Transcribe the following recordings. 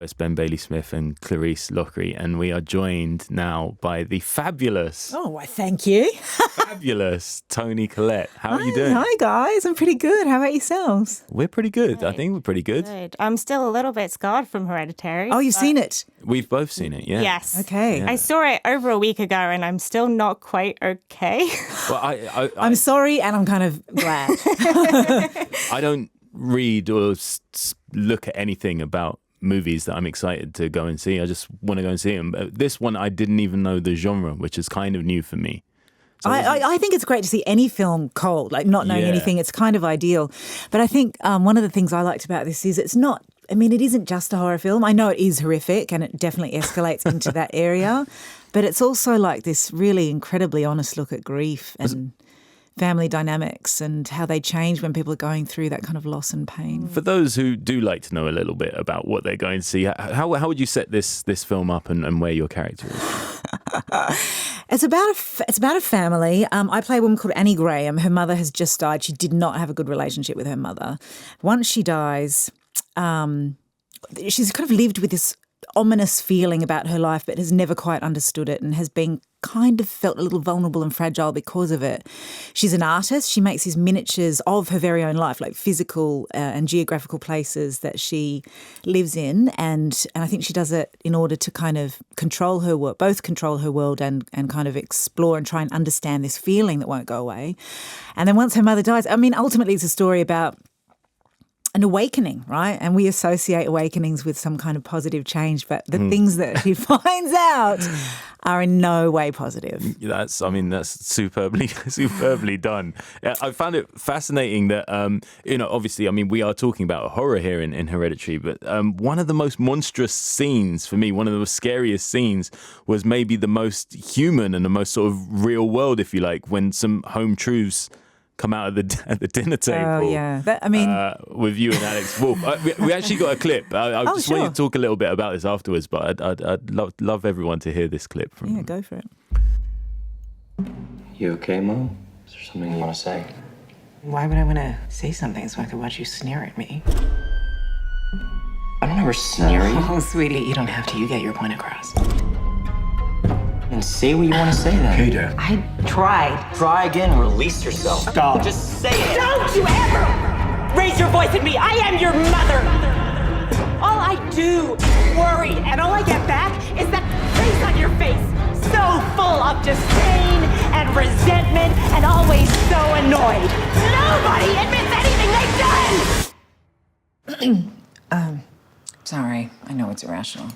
It's Ben Bailey-Smith and Clarisse Loughrey, and we are joined now by the fabulous, why thank you. fabulous Toni Collette. How are you doing? Hi, guys. I'm pretty good. How about yourselves? We're pretty good. I think we're pretty good. I'm still a little bit scarred from Hereditary. Oh, you've seen it? We've both seen it, yeah. Yes. Okay. I saw it over a week ago and I'm still not quite okay. Well, I'm sorry and I'm kind of glad. I don't read or look at anything about movies that I'm excited to go and see. I just want to go and see them. This one, I didn't even know the genre, which is kind of new for me. So I think it's great to see any film cold, like not knowing anything. It's kind of ideal. But I think one of the things I liked about this is it's not, I mean, it isn't just a horror film. I know it is horrific and it definitely escalates into that area. But it's also like this really incredibly honest look at grief and family dynamics and how they change when people are going through that kind of loss and pain. For those who do like to know a little bit about what they're going to see, how would you set this film up and where your character is? It's about a family. I play a woman called Annie Graham. Her mother has just died. She did not have a good relationship with her mother. Once she dies, she's kind of lived with this ominous feeling about her life but has never quite understood it and has been kind of felt a little vulnerable and fragile because of it. She's an artist. She makes these miniatures of her very own life, like physical and geographical places that she lives in. And I think she does it in order to kind of control her world, both control her world and kind of explore and try and understand this feeling that won't go away. And then once her mother dies, I mean, ultimately it's a story about an awakening, right? And we associate awakenings with some kind of positive change, but the things that she finds out are in no way positive. That's superbly done. I found it fascinating that, obviously, I mean, we are talking about horror here in Hereditary, but one of the most monstrous scenes for me, one of the scariest scenes was maybe the most human and the most sort of real world, if you like, when some home truths come out at the dinner table. Oh, yeah. With you and Alex Wolff. We actually got a clip. I just want you to talk a little bit about this afterwards, but I'd love everyone to hear this clip. Yeah, go for it. You okay, Mom? Is there something you want to say? Why would I want to say something so I could watch you sneer at me? I don't ever sneer at you. Oh, sweetie, you don't have to. You get your point across. And say what you want to say then. Hey, Dad. I tried. Try again and release yourself. Stop. Just say it. Don't you ever raise your voice at me. I am your mother. All I do is worry, and all I get back is that face on your face. So full of disdain and resentment and always so annoyed. Nobody admits anything they've done. Sorry. I know it's irrational.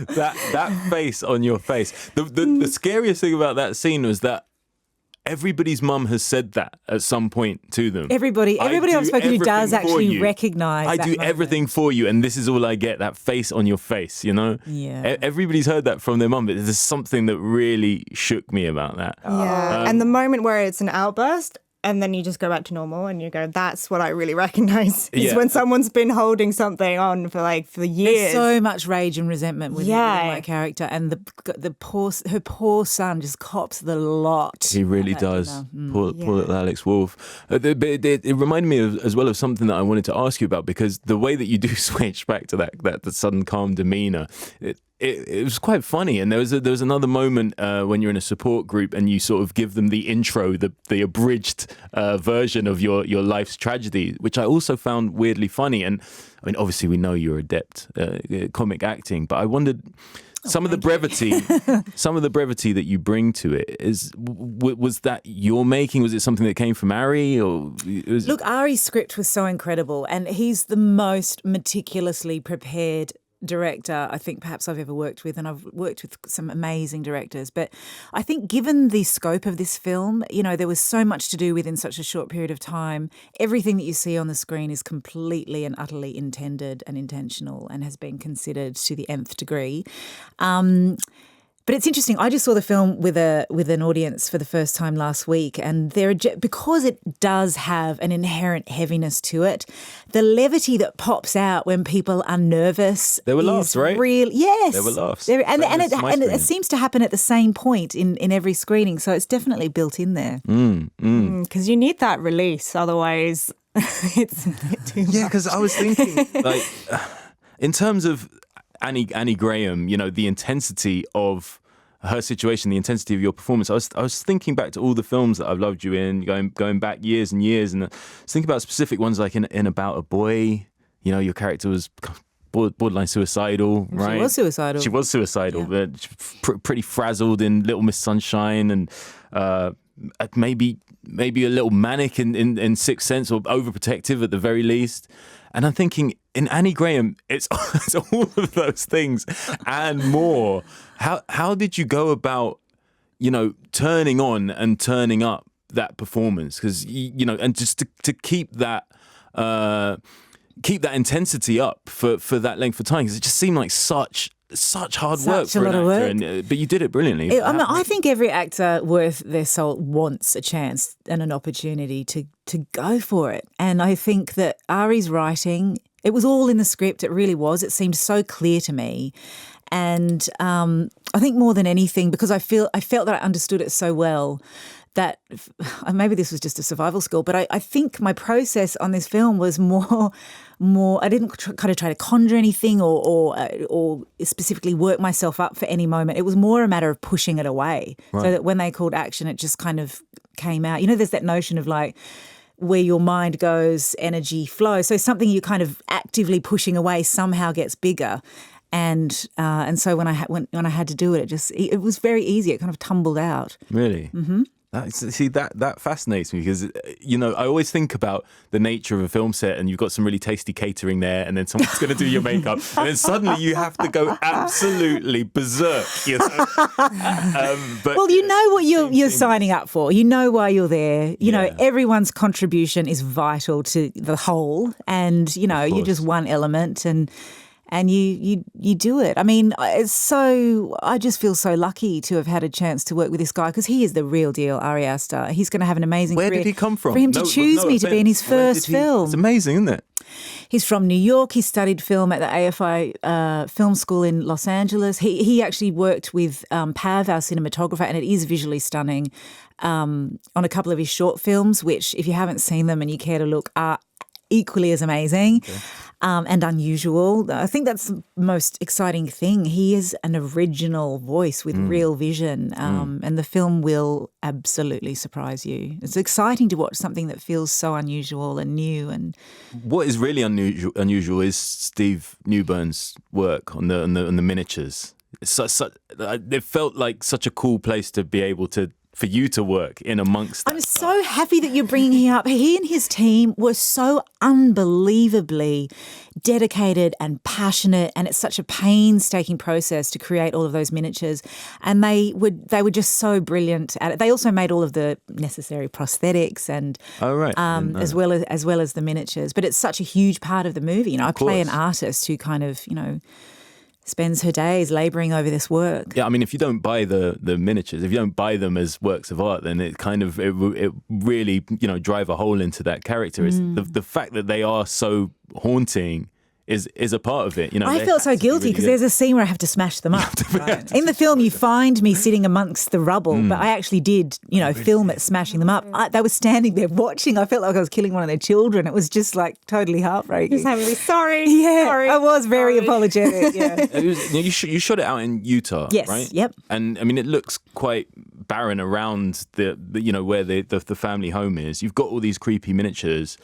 That face on your face. The scariest thing about that scene was that everybody's mum has said that at some point to them. Everybody I've spoken to does actually recognise I that do moment. everything for you, and this is all I get, that face on your face, you know? Yeah. Everybody's heard that from their mum, but there's something that really shook me about that. Yeah. And the moment where it's an outburst, and then you just go back to normal and you go, that's what I really recognize is when someone's been holding something on for years. There's so much rage and resentment with my character, and her poor son just cops the lot. He really does. Poor little Alex Wolff. It reminded me as well of something that I wanted to ask you about, because the way that you do switch back to that sudden calm demeanor, it was quite funny. And there was another moment when you're in a support group and you sort of give them the intro, the abridged version of your life's tragedy, which I also found weirdly funny. And I mean, obviously we know you're adept comic acting, but I wondered some of the brevity that you bring to it was that you're making? Was it something that came from Ari? Look, Ari's script was so incredible, and he's the most meticulously prepared director I think perhaps I've ever worked with, and I've worked with some amazing directors, but I think given the scope of this film, there was so much to do with in such a short period of time. Everything that you see on the screen is completely and utterly intended and intentional and has been considered to the nth degree. But it's interesting. I just saw the film with an audience for the first time last week, and because it does have an inherent heaviness to it, the levity that pops out when people are nervous. There were laughs, right? Real, yes, there were laughs, and it seems to happen at the same point in every screening. So it's definitely built in there. Because you need that release, otherwise it's a bit too much. Yeah, because I was thinking In terms of Annie Graham, you know, the intensity of her situation, the intensity of your performance. I was thinking back to all the films that I've loved you in, going back years and years, and I was thinking about specific ones like in About a Boy. You know, your character was borderline suicidal, right? She was suicidal, but pretty frazzled in Little Miss Sunshine, and maybe a little manic in Sixth Sense, or overprotective at the very least. And I'm thinking, in Annie Graham, it's all of those things and more. How did you go about, you know, turning on and turning up that performance? Because, you know, and just to keep that intensity up for that length of time, because it just seemed like such hard work for an actor, but you did it brilliantly. I think every actor worth their salt wants a chance and an opportunity to go for it. And I think that Ari's writing, it was all in the script. It really was. It seemed so clear to me. And I think more than anything, because I felt that I understood it so well, that maybe this was just a survival skill, but I think my process on this film was more. I didn't kind of try to conjure anything or specifically work myself up for any moment. It was more a matter of pushing it away, so that when they called action, it just kind of came out. You know, there's that notion of like, where your mind goes, energy flows. So something you're kind of actively pushing away somehow gets bigger. And so when I had to do it, it was very easy. It kind of tumbled out. Really? Mm-hmm. That fascinates me, because, you know, I always think about the nature of a film set, and you've got some really tasty catering there, and then someone's going to do your makeup, and then suddenly you have to go absolutely berserk. You know? Well, you know what you're signing up for. You know why you're there. You know, everyone's contribution is vital to the whole, and, you know, you're just one element, and you do it. I mean, I just feel so lucky to have had a chance to work with this guy, because he is the real deal, Ari Aster. He's going to have an amazing career. Where did he come from? For him to choose me to be in his first film. It's amazing, isn't it? He's from New York. He studied film at the AFI Film School in Los Angeles. He actually worked with Pav, our cinematographer, and it is visually stunning, on a couple of his short films, which, if you haven't seen them and you care to look, are equally as amazing. Okay. And unusual. I think that's the most exciting thing. He is an original voice with real vision, and the film will absolutely surprise you. It's exciting to watch something that feels so unusual and new. And what is really unusual is Steve Newburn's work on the miniatures. It felt like such a cool place to be able for you to work in amongst that. I'm so happy that you're bringing him up. He and his team were so unbelievably dedicated and passionate, and it's such a painstaking process to create all of those miniatures, and they were just so brilliant at it. They also made all of the necessary prosthetics and as well as the miniatures, but it's such a huge part of the movie. You know, I play an artist who kind of, you know, spends her days labouring over this work. Yeah, I mean, if you don't buy the miniatures, if you don't buy them as works of art, then it really, you know, drive a hole into that character. Is the fact that they are so haunting is a part of it. You know, I felt so guilty because there's a scene where I have to smash them up. Right? In the film, you find me sitting amongst the rubble, but I actually did, you know, film it smashing them up. They were standing there watching. I felt like I was killing one of their children. It was just like totally heartbreaking. Just having to be sorry. Yeah, sorry, I was very apologetic. Yeah, you shot it out in Utah, yes, right? Yep. And I mean, it looks quite barren around the you know, where the family home is. You've got all these creepy miniatures.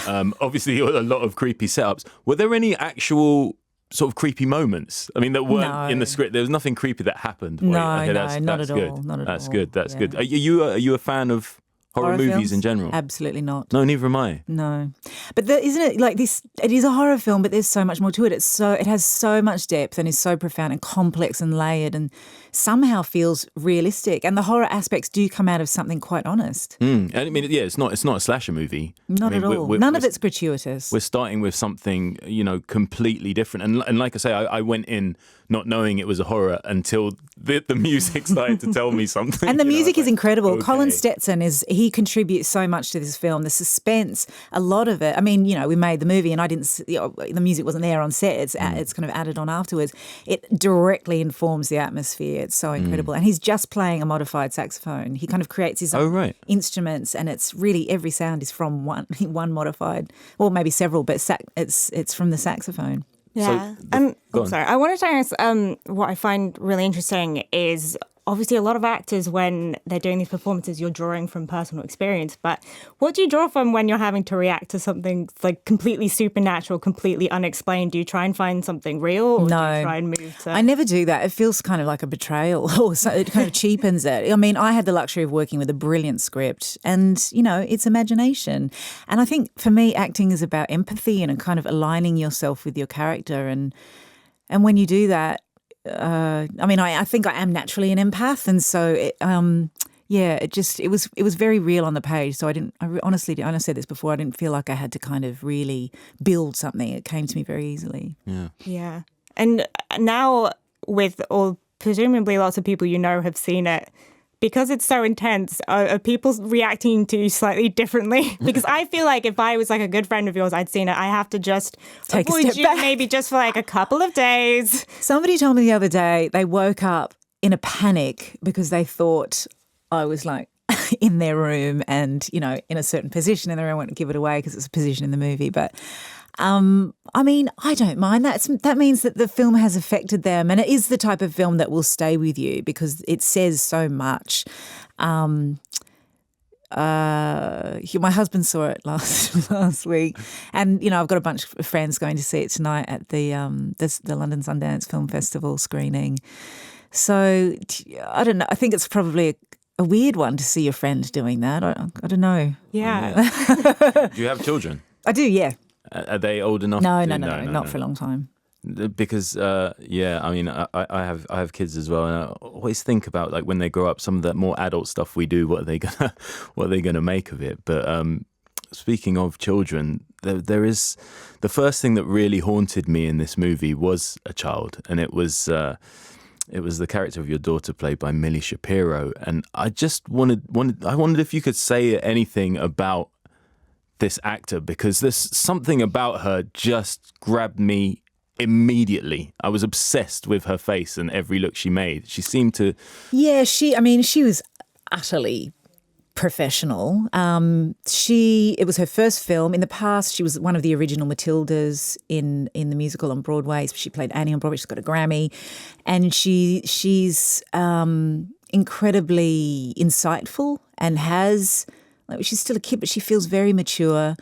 Obviously, a lot of creepy setups. Were there any actual sort of creepy moments? I mean, that weren't in the script. There was nothing creepy that happened. No, not at all. Not at all. That's good. That's good. Are you a fan of horror movies films? In general? Absolutely not. No, neither am I. No, but isn't it like this? It is a horror film, but there's so much more to it. It has so much depth and is so profound and complex and layered, and somehow feels realistic. And the horror aspects do come out of something quite honest. And I mean, yeah, it's not a slasher movie. Not at all. None of it's gratuitous. We're starting with something, you know, completely different. And like I say, I went in not knowing it was a horror until the music started to tell me something. And the music is incredible. Okay. Colin Stetson he contributes so much to this film. The suspense, a lot of it. I mean, you know, we made the movie and the music wasn't there on set. It's kind of added on afterwards. It directly informs the atmosphere. It's so incredible. And he's just playing a modified saxophone. He kind of creates his own instruments, and it's really every sound is from one modified, or maybe several, but it's from the saxophone. Yeah. Sorry. I wanted to ask what I find really interesting is obviously a lot of actors, when they're doing these performances, you're drawing from personal experience. But what do you draw from when you're having to react to something like completely supernatural, completely unexplained? Do you try and find something real, or do you try and move to... I never do that. It feels kind of like a betrayal, or so it kind of cheapens it. I mean, I had the luxury of working with a brilliant script and, you know, it's imagination. And I think for me, acting is about empathy and kind of aligning yourself with your character. And when you do that, I think I am naturally an empath, and so it was very real on the page. So honestly, I said this before, I didn't feel like I had to kind of really build something. It came to me very easily. Yeah. And now with presumably lots of people you know have seen it, because it's so intense, are people reacting to you slightly differently? Because I feel like if I was like a good friend of yours, I'd seen it, I have to just take a avoid step you back. maybe just for like a couple of days. Somebody told me the other day they woke up in a panic because they thought I was like in their room and, you know, in a certain position in the room. I won't give it away because it's a position in the movie. But I mean, I don't mind. That means that the film has affected them, and it is the type of film that will stay with you because it says so much. My husband saw it last week, and you know I've got a bunch of friends going to see it tonight at the London Sundance Film Festival screening. So I don't know. I think it's probably a weird one to see your friend doing that. I don't know. Yeah. Do you have children? I do. Yeah. Are they old enough? No, not for a long time. Because I mean, I have kids as well, and I always think about like when they grow up, some of the more adult stuff we do, what are they gonna make of it? But speaking of children, there is the first thing that really haunted me in this movie was a child, and it was the character of your daughter played by Millie Shapiro, and I just wondered if you could say anything about this actor, because there's something about her just grabbed me immediately. I was obsessed with her face and every look she made. She seemed to... Yeah, she was utterly professional. It was her first film. In the past, she was one of the original Matildas in the musical on Broadway. She played Annie on Broadway. She's got a Grammy. And she's incredibly insightful and has... she's still a kid, but she feels very mature.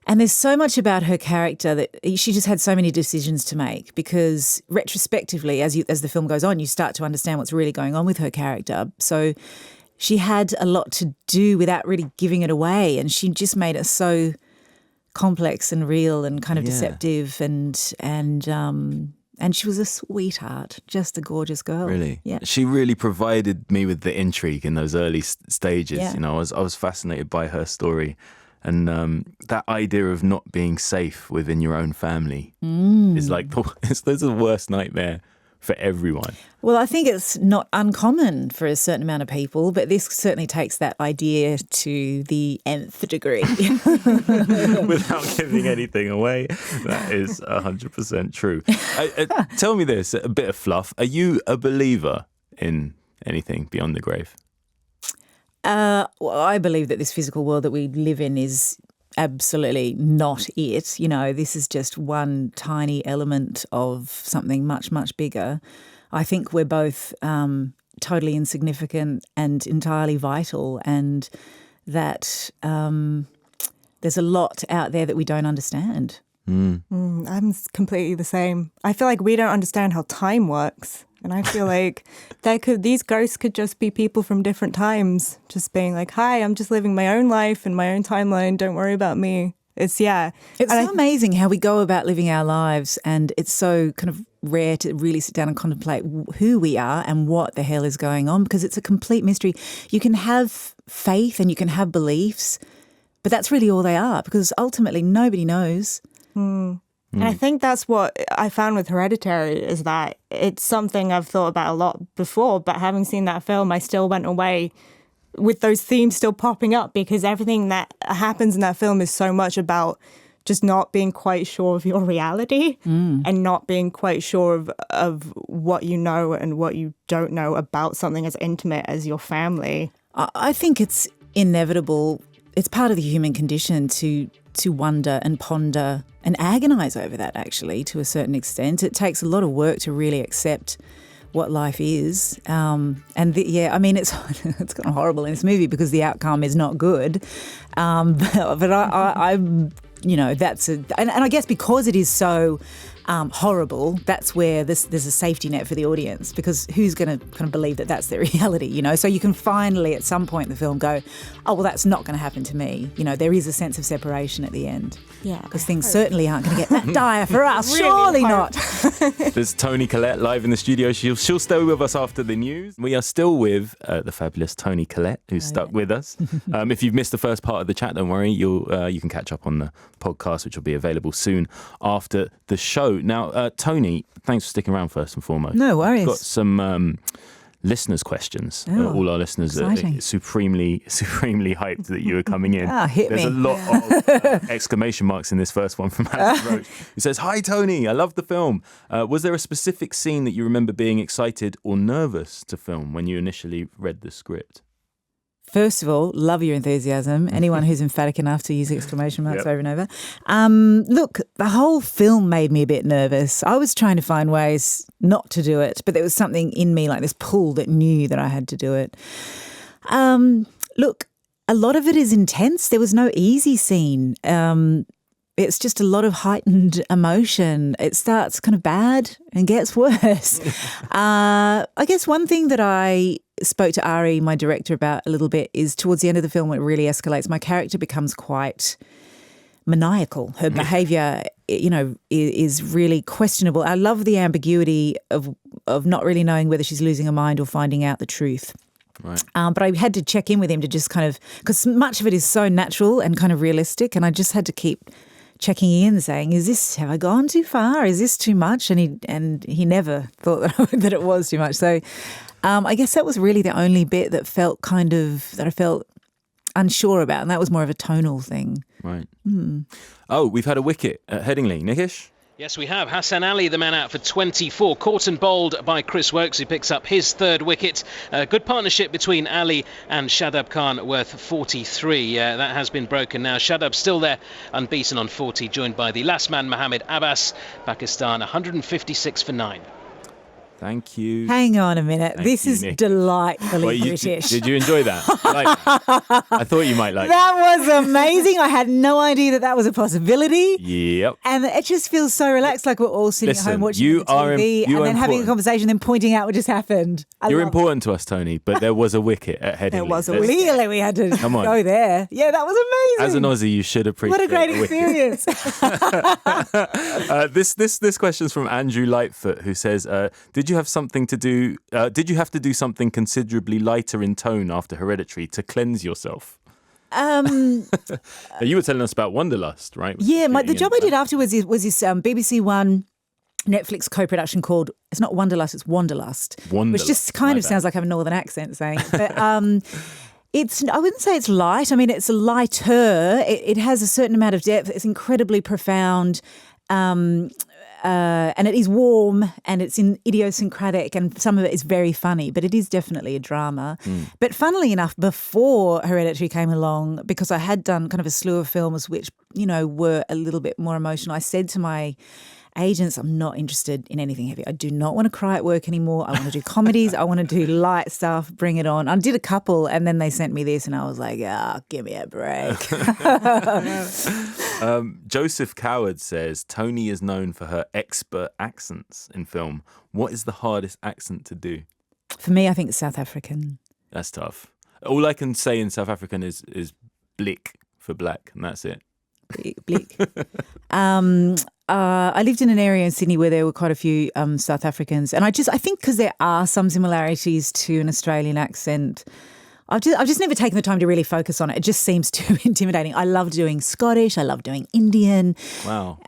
And there's so much about her character that she just had so many decisions to make, because retrospectively, as the film goes on, you start to understand what's really going on with her character. So she had a lot to do without really giving it away, and she just made it so complex and real and kind of deceptive, and she was a sweetheart, just a gorgeous girl. Really? Yeah. She really provided me with the intrigue in those early stages. Yeah. You know, I was fascinated by her story. And that idea of not being safe within your own family is like, it's the worst nightmare for everyone. Well, I think it's not uncommon for a certain amount of people, but this certainly takes that idea to the nth degree. Without giving anything away, that is 100% true. Tell me this, a bit of fluff. Are you a believer in anything beyond the grave? Well, I believe that this physical world that we live in is absolutely not it. You know, this is just one tiny element of something much, much bigger. I think we're both totally insignificant and entirely vital, and that there's a lot out there that we don't understand. I'm completely the same. I feel like we don't understand how time works. And I feel like these ghosts could just be people from different times, just being like, hi, I'm just living my own life and my own timeline. Don't worry about me. It's so amazing how we go about living our lives, and it's so kind of rare to really sit down and contemplate who we are and what the hell is going on, because it's a complete mystery. You can have faith and you can have beliefs, but that's really all they are, because ultimately nobody knows. And I think that's what I found with Hereditary, is that it's something I've thought about a lot before, but having seen that film, I still went away with those themes still popping up, because everything that happens in that film is so much about just not being quite sure of your reality and not being quite sure of what you know and what you don't know about something as intimate as your family. I think it's inevitable. It's part of the human condition to to wonder and ponder and agonize over that, actually, to a certain extent. It takes a lot of work to really accept what life is. It's it's kind of horrible in this movie because the outcome is not good. But I that's and I guess because it is so horrible, that's where there's a safety net for the audience, because who's going to kind of believe that that's their reality, So you can finally at some point in the film go, oh, well, that's not going to happen to me. There is a sense of separation at the end. Yeah. Because things certainly aren't going to get that dire for us. Surely not. There's Toni Collette live in the studio. She'll stay with us after the news. We are still with the fabulous Toni Collette, who's stuck with us. If you've missed the first part of the chat, don't worry. You can catch up on the podcast, which will be available soon after the show. Now, Toni, thanks for sticking around first and foremost. No worries. We've got some listeners' questions. All our listeners exciting. are supremely hyped that you are coming in. Hit There's me. a lot of exclamation marks in this first one from Alex Roach. He says, "Hi, Toni, I love the film. Was there a specific scene that you remember being excited or nervous to film when you initially read the script?" First of all, love your enthusiasm. Anyone who's emphatic enough to use exclamation marks over and over. Look, the whole film made me a bit nervous. I was trying to find ways not to do it, but there was something in me, like this pull that knew that I had to do it. Look, a lot of it is intense. There was no easy scene. It's just a lot of heightened emotion. It starts kind of bad and gets worse. I guess one thing that I spoke to Ari, my director, about a little bit is towards the end of the film when it really escalates, my character becomes quite maniacal. Her behaviour, is really questionable. I love the ambiguity of not really knowing whether she's losing her mind or finding out the truth. Right. But I had to check in with him to just kind of, because much of it is so natural and kind of realistic, and I just had to keep checking in, saying, have I gone too far? Is this too much? And he never thought that it was too much. So I guess that was really the only bit that I felt unsure about, and that was more of a tonal thing. Right. Oh, we've had a wicket at Headingley. Nikish? Yes, we have. Hassan Ali, the man out for 24. Caught and bowled by Chris Woakes, who picks up his third wicket. Good partnership between Ali and Shadab Khan, worth 43. That has been broken now. Shadab still there, unbeaten on 40, joined by the last man, Mohammed Abbas. Pakistan, 156 for 9. Thank you. Hang on a minute. This is Nick. delightfully British. Did you enjoy that? I thought you might like it. That was amazing. I had no idea that was a possibility. Yep. And it just feels so relaxed, like we're all sitting at home watching the TV and then having a conversation, then pointing out what just happened. You're important to us, Toni, but there was a wicket at Headingley. There was a wicket. Clearly we had to go there. Yeah, that was amazing. As an Aussie, you should appreciate it. What a great experience. This question's from Andrew Lightfoot, who says, did you have to do something considerably lighter in tone after Hereditary to cleanse yourself? You were telling us about Wanderlust, right? Yeah, the job I did afterwards was this BBC One Netflix co-production called, it's not Wanderlust, it's Wanderlust. Which just kind of sounds like I have a northern accent saying. But I wouldn't say it's light. I mean, it's lighter. It has a certain amount of depth. It's incredibly profound. And it is warm and it's idiosyncratic, and some of it is very funny, but it is definitely a drama. But funnily enough, before Hereditary came along, because I had done kind of a slew of films which, were a little bit more emotional, I said to my agents, I'm not interested in anything heavy. I do not want to cry at work anymore. I want to do comedies. I want to do light stuff. Bring it on. I did a couple and then they sent me this and I was like, give me a break. Joseph Coward says, Toni is known for her expert accents in film. What is the hardest accent to do? For me, I think it's South African. That's tough. All I can say in South African is blik for black, and that's it. Bleak. I lived in an area in Sydney where there were quite a few South Africans, and I think because there are some similarities to an Australian accent, I've just never taken the time to really focus on it. It just seems too intimidating. I love doing Scottish. I love doing Indian. Wow.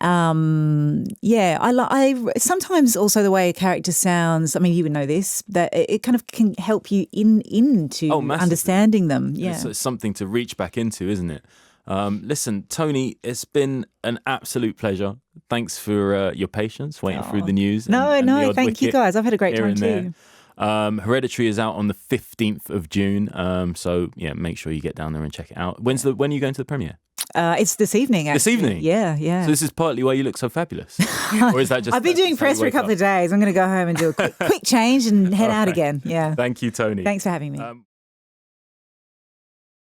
Yeah, I sometimes also the way a character sounds. I mean, you would know this, that it kind of can help you into understanding them. Yeah, it's something to reach back into, isn't it? Listen, Toni, it's been an absolute pleasure. Thanks for your patience waiting through the news. No, thank you guys. I've had a great time too. Hereditary is out on the 15th of June. So yeah, make sure you get down there and check it out. When are you going to the premiere? It's this evening, actually. This evening? Yeah. So this is partly why you look so fabulous? Or is that just... I've been doing press for a couple of days. I'm going to go home and do a quick change and head out again. Yeah. Thank you, Toni. Thanks for having me.